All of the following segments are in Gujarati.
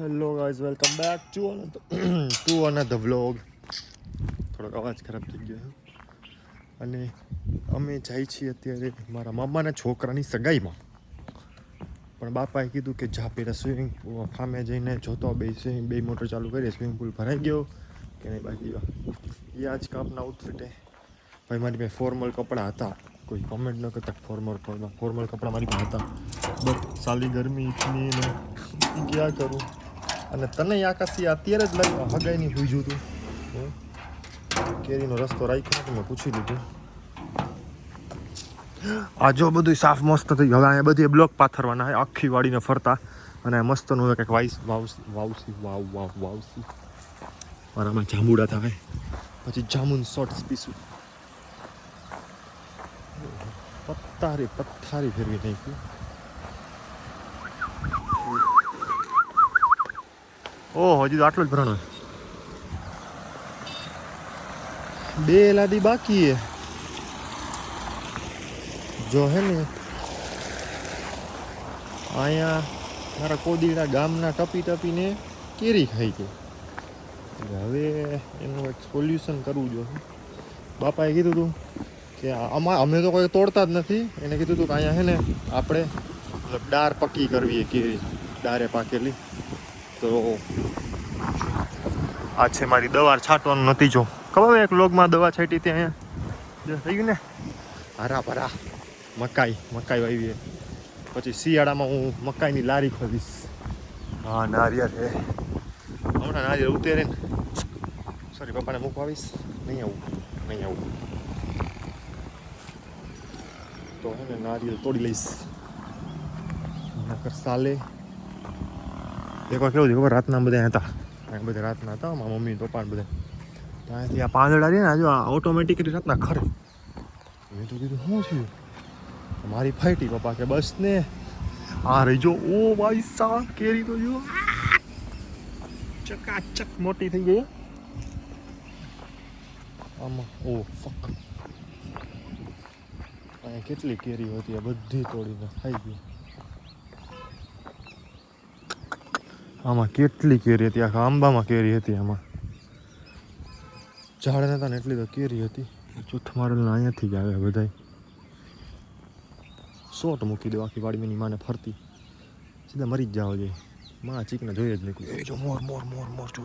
Hello guys welcome back to another vlog. થોડોક અવાજ ખરાબ થઈ ગયો છે અને અમે જાય છીએ અત્યારે મારા મામાના છોકરાની સગાઈમાં. પણ બાપાએ કીધું કે જા પહેલાં સ્વિમિંગ ફામે જઈને જોતો બે મોટર ચાલુ કરીએ સ્વિમિંગ પુલ ભરાઈ ગયો કે નહીં. બાકી એ આજ का अपना आउटफिट है भाई. મારી પાસે ફોર્મલ કપડાં હતા, કોઈ કમેન્ટ ન કરતા. ફોર્મલ કપડાં મારી પાસે હતા, બટ સાલી ગરમી ઇતની ને ક્યાં કરું. અને તને આકાશી અત્યારે જ લાગ્યું હગાઈની પૂછ્યું હતું, કેરીનો રસ્તો રાખ્યો તો મેં પૂછી લીધું. આ જો બધું સાફ મસ્ત થઈ ગયું. હવે અહીંયા બધી બ્લોક પાથરવાના હોય આખી વાડીને ફરતા. અને મસ્તનું હોય કંઈક વાવસી મારામાં જાંબુડા થાય પછી જામુન શોર્ટ્સ પીશું. પથ્થારી ફેરવી નાખ્યું. ઓહ, હજી તો આટલો જ ભરાણો. બે લાદી બાકી હે. જો હે ને અહીંયા મારા કોદીડા ગામના ટપીને કેરી ખાઈ ગઈ. હવે એનું એક સોલ્યુશન કરવું જોઈએ. બાપાએ કીધું હતું કે અમે તો કોઈ તોડતા જ નથી. એને કીધું હતું કે અહીંયા છે ને આપણે મતલબ ડાર પક્કી કરવી કેરી, ડારે પાકેલી. તો આ છે મારી દવા છાંટવાનો નતીજો. ખબર એક લોગમાં દવા છાંટી હતી અહીંયા થઈ ગયું ને. હરા ભરા મકાઈ વાવી. પછી શિયાળામાં હું મકાઈની લારી ખોલીશ. હા, નારિયેળ છે. હમણાં નારિયેળ ઉતરે ને. સોરી, પપ્પાને મૂકવા આવીશ. નહીં આવું તો હે ને નારિયેળ તોડી લઈશ. નકર સાલે એકવાર કેવું ખબર, રાતના બધા હતા. બધા રાતના હતા, મારા મમ્મી પપ્પા બધા ત્યાંથી આ પાંદડા રહે ને જો ઓટોમેટિકલી રાતના ખરે. મેં તો કીધું શું થયું, મારી ફાઈટી. પપ્પા કે બસ ને આ રહી જો. ઓ ભાઈ સાહેબ, કેરી તો જો ચકાચક મોટી થઈ ગઈ આમાં. ઓ ફક, અહીંયા કેટલી કેરી હતી, આ બધી તોડીને ખાઈ ગઈ. આમાં કેટલી કેરી હતી, આખા આંબામાં કેરી હતી. આમાં ઝાડ નતા ને એટલી તો કેરી હતી. જૂઠ મારેલા અહીંયાથી જ આવે બધા. શોટ મૂકી દો આખી વાડીની માને ફરતી, સીધા મરી જ જાવ જોઈએ. માં ચીકને જોઈએ જ નહીં. જો મોર જો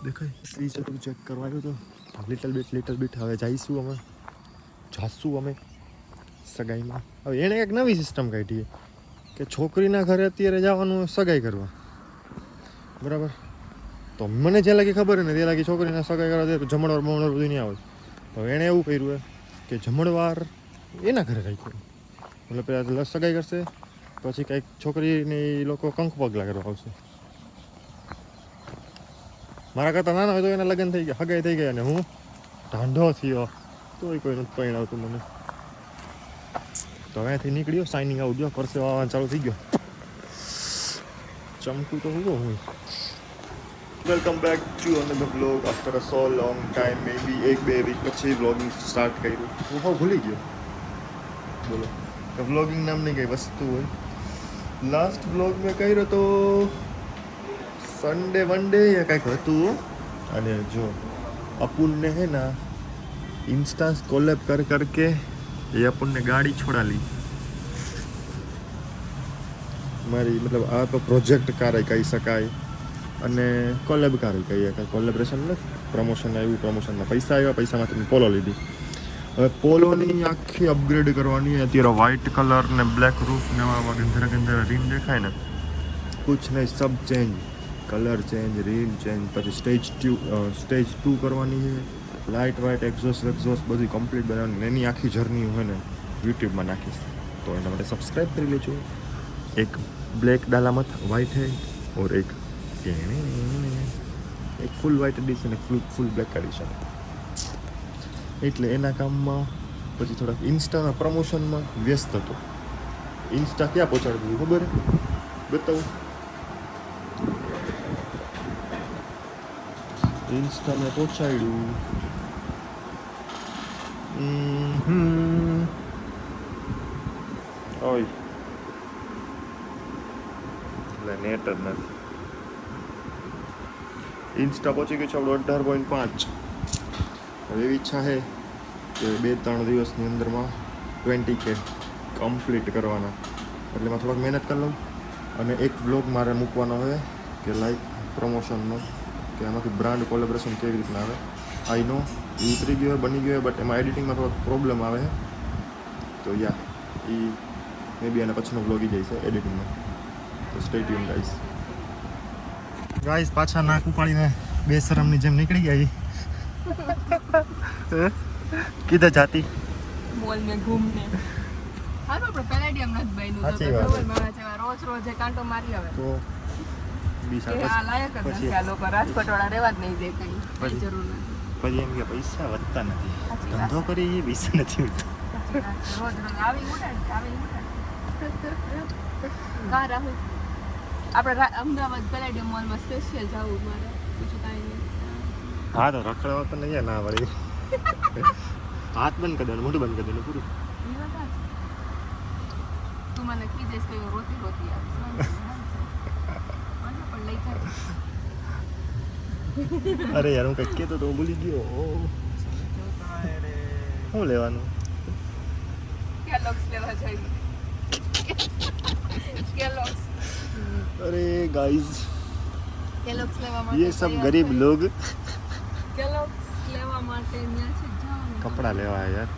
દેખાય. સ્ત્રી ચતુર ચેક કરવા આવ્યો તો લિટલ બીટ. હવે જાશું અમે સગાઈમાં. હવે એણે એક નવી સિસ્ટમ કાઢી કે છોકરીના ઘરે અત્યારે જવાનું સગાઈ કરવા, બરાબર. તો મને જે લાગી ખબર ને તે લાગી છોકરીના સગાઈ કરવા જમણવાર બધું નહીં આવે. તો એણે એવું કર્યું કે જમણવાર એના ઘરે રાખ્યો. મતલબ પહેલાં સગાઈ કરશે, પછી કંઈક છોકરીને લોકો કંક પગલા કરવા આવશે. મારા કરતાં નાના હોય તો એના લગ્ન થઈ ગયા, સગાઈ થઈ ગયા, અને હું ઢાંઢો થયો તોય કોઈ નથી પરણાવતું મને. તો અહીંયાથી નીકળ્યો, સાઇનિંગ આઉટ ગયો, પરસે આવવાનું ચાલુ થઈ ગયો. ચમકું તો હું. Welcome back to another vlog after a so long time. Maybe 1-2 week પછી વ્લોગિંગ સ્ટાર્ટ કર્યું. હું હવે ભૂલી ગયો. બોલો કે વ્લોગિંગ નામની કંઈ વસ્તુ હોય. લાસ્ટ વ્લોગ મેં કર્યો તો સન્ડે વનડે યા કંઈક હતું. અને જો અપુનને હે ના इंस्टा कोलैब करके ये अपन ने गाड़ी छोड़ा ली. મારી મતલબ આ તો પ્રોજેક્ટ કારે કહી શકાય અને કોલેબ કારે કહીએ. કોલેબ્રેશન ને પ્રમોશન આવ્યું, પ્રમોશનના પૈસા આવ્યા, પૈસામાંથી મેં પોલો લીધી. હવે પોલોની આખી અપગ્રેડ કરવાની. અત્યારે વ્હાઇટ કલર ને બ્લેક રૂફ ને ગંધરા રીમ દેખાય ને, કુછ નહીં, સબ ચેન્જ, કલર ચેન્જ, રીમ ચેન્જ. પછી સ્ટેજ 2 કરવાની છે. લાઇટ વાઇટ એક્ઝોસ્ટ બધી કમ્પ્લીટ બનાવવાની. એની આખી જર્ની હોય ને યુટ્યુબમાં નાખીશ, તો એના માટે સબસ્ક્રાઈબ કરી લેજો. એક ब्लैक डाला मत, वाइट है, और एक फुल वाइट एडिशन, एक फुल ब्लैक एडिशन. એટલે એના કામમાં પછી થોડાક ઇન્સ્ટાના પ્રમોશનમાં વ્યસ્ત હતો. ઇન્સ્ટા ક્યાં પહોંચાડી દીધું ખબર બતાવું. ઇન્સ્ટા મેં પહોંચાડ્યું ઓય નેટ જ નથી. ઇન્સ્ટા પહોંચી ગયું છે આપણું 18.5. હવે એવી ઈચ્છા છે કે 2-3 દિવસની અંદરમાં 20K કમ્પ્લીટ કરવાના. એટલે એમાં થોડોક મહેનત કરી લઉં. અને એક બ્લોગ મારે મૂકવાનો હોય કે લાઈક પ્રમોશનનો, કે આમાંથી બ્રાન્ડ કોલેબરેશન કેવી રીતના આવે. આઈ નો એ ઉતરી ગયો હોય, બની ગયો હોય, બટ એમાં એડિટિંગમાં થોડોક પ્રોબ્લેમ આવે. તો યા એ મે બી આના પછીનો બ્લોગ ઈ જાય છે એડિટિંગમાં. તો સ્ટે ટ્યુન ગાઈસ. પાછા નાક ઉપાડીને બેશરમની જેમ નીકળી ગયા. કીધે જાતી મોલ में घूमने हां આપણે પેલેડિયમ નથી બન્યું તો ખબર મળે છે રોજ એ કાંટો મારી આવે તો બીજા પછી આ લાયક જ નથી આ લોકો રાજકોટ વાળા રહેવા જ નહીં દે કઈ જરૂર નથી. પછી એમ કે પૈસા વધતા નથી, ધંધો કરી એ પૈસા નથી વધતા. રોજ આવી ઉઠે કા રાહુલ આપણે અમદાવાદ પેલેડિયમ મોલમાં સ્પેશિયલ જવું મારે બીજું કાંઈ નહીં. હા તો રખડવા તો નહીં ના વળી. હાથ બંધ કરી દેવાનું, મોઢું બંધ કરી દેવાનું પૂરું. તું મને કીધેસ તો રોતી આવીશ પણ લઈ જાય. અરે યાર હું કંઈક કહેતો તો ભૂલી ગયો. શું લેવાનું? કેલોગ્સ લેવા જઈએ. કેલોગ્સ. अरे गाइस કેલોગ્સ લેવા માટે ये सब गरीब लोग કેલોગ્સ લેવા માટે ન્યા છે જવાનું. કપડા લેવા યાર.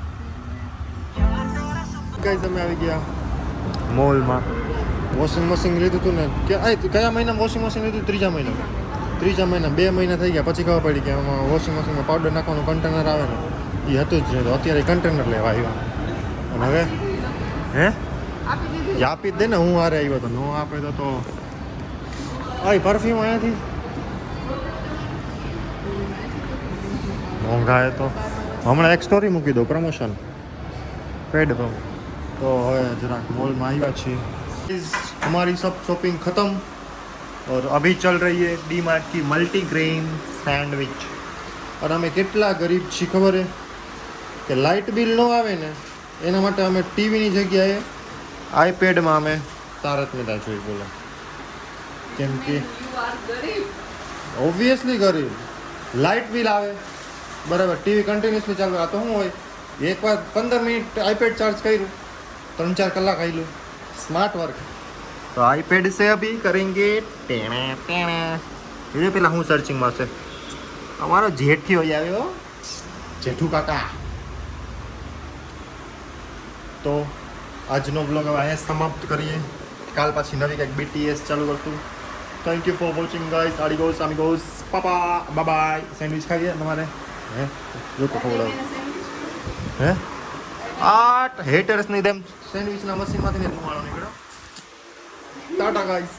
ગાઈસ અમે આવી ગયા મોલમાં. વોશિંગ મશીન લીધું હતું ને કયા મહિનામાં વોશિંગ મશીન લીધું? ત્રીજા મહિના 2 મહિના થઈ ગયા. પછી ખબર પડી કે આમાં વોશિંગ મશીનમાં પાવડર નાખવાનું કન્ટેનર આવે ને એ હતું જ નહીં. તો અત્યારે કન્ટેનર લેવા આવ્યો. અને હવે હે આપી જ દે ને. હું હારે આવ્યો તો નો આપે તો આ પરફ્યુમ અહીંયાથી મોંઘા તો હમણાં એક સ્ટોરી મૂકી દો પ્રમોશન પેડ તો હવે જરાક મોલમાં આવ્યા છીએ. हमारी सब शॉपिंग खत्म और अभी चल रही है डी मार्ट की मल्टी ग्रेन सैंडविच. और અમે કેટલા ગરીબ છીએ ખબર હે કે લાઇટ બિલ ન આવે ને એના માટે અમે ટીવીની જગ્યાએ આઈપેડમાં અમે તારક મહેતા જોઈ. બોલો કેમ કે ઓબ્વિયસલી ગરીબ. લાઇટ બિલ આવે બરાબર, ટીવી કન્ટિન્યુઅસલી ચાલુ. આ તો શું હોય, એકવાર 15 મિનિટ આઈપેડ ચાર્જ કર્યું, 3-4 કલાક આવેલું. Smart work. तो आईपैड से अभी करेंगे टेणे टेणे. ये પેલા હું સર્ચિંગમાં છે અમારો જેઠી હોય આવ્યો, જેઠું કાકા. તો આજનો બ્લોગ હવે અહીંયા સમાપ્ત કરીએ. કાલ પાછી નવી કંઈક BTS ચાલુ કરશું. Thank you for watching guys. આડીગોસ આમીગોસ પાપા બાય. સેન્ડવિચ ખાઈએ તમારે? હે લોકો ખવડાવ હે આ હેટર્સ નહીં તેમ સેન્ડવિચના મશીનમાંથી ને ધુમાડો નીકળ્યો. ટાટા ગાઈસ.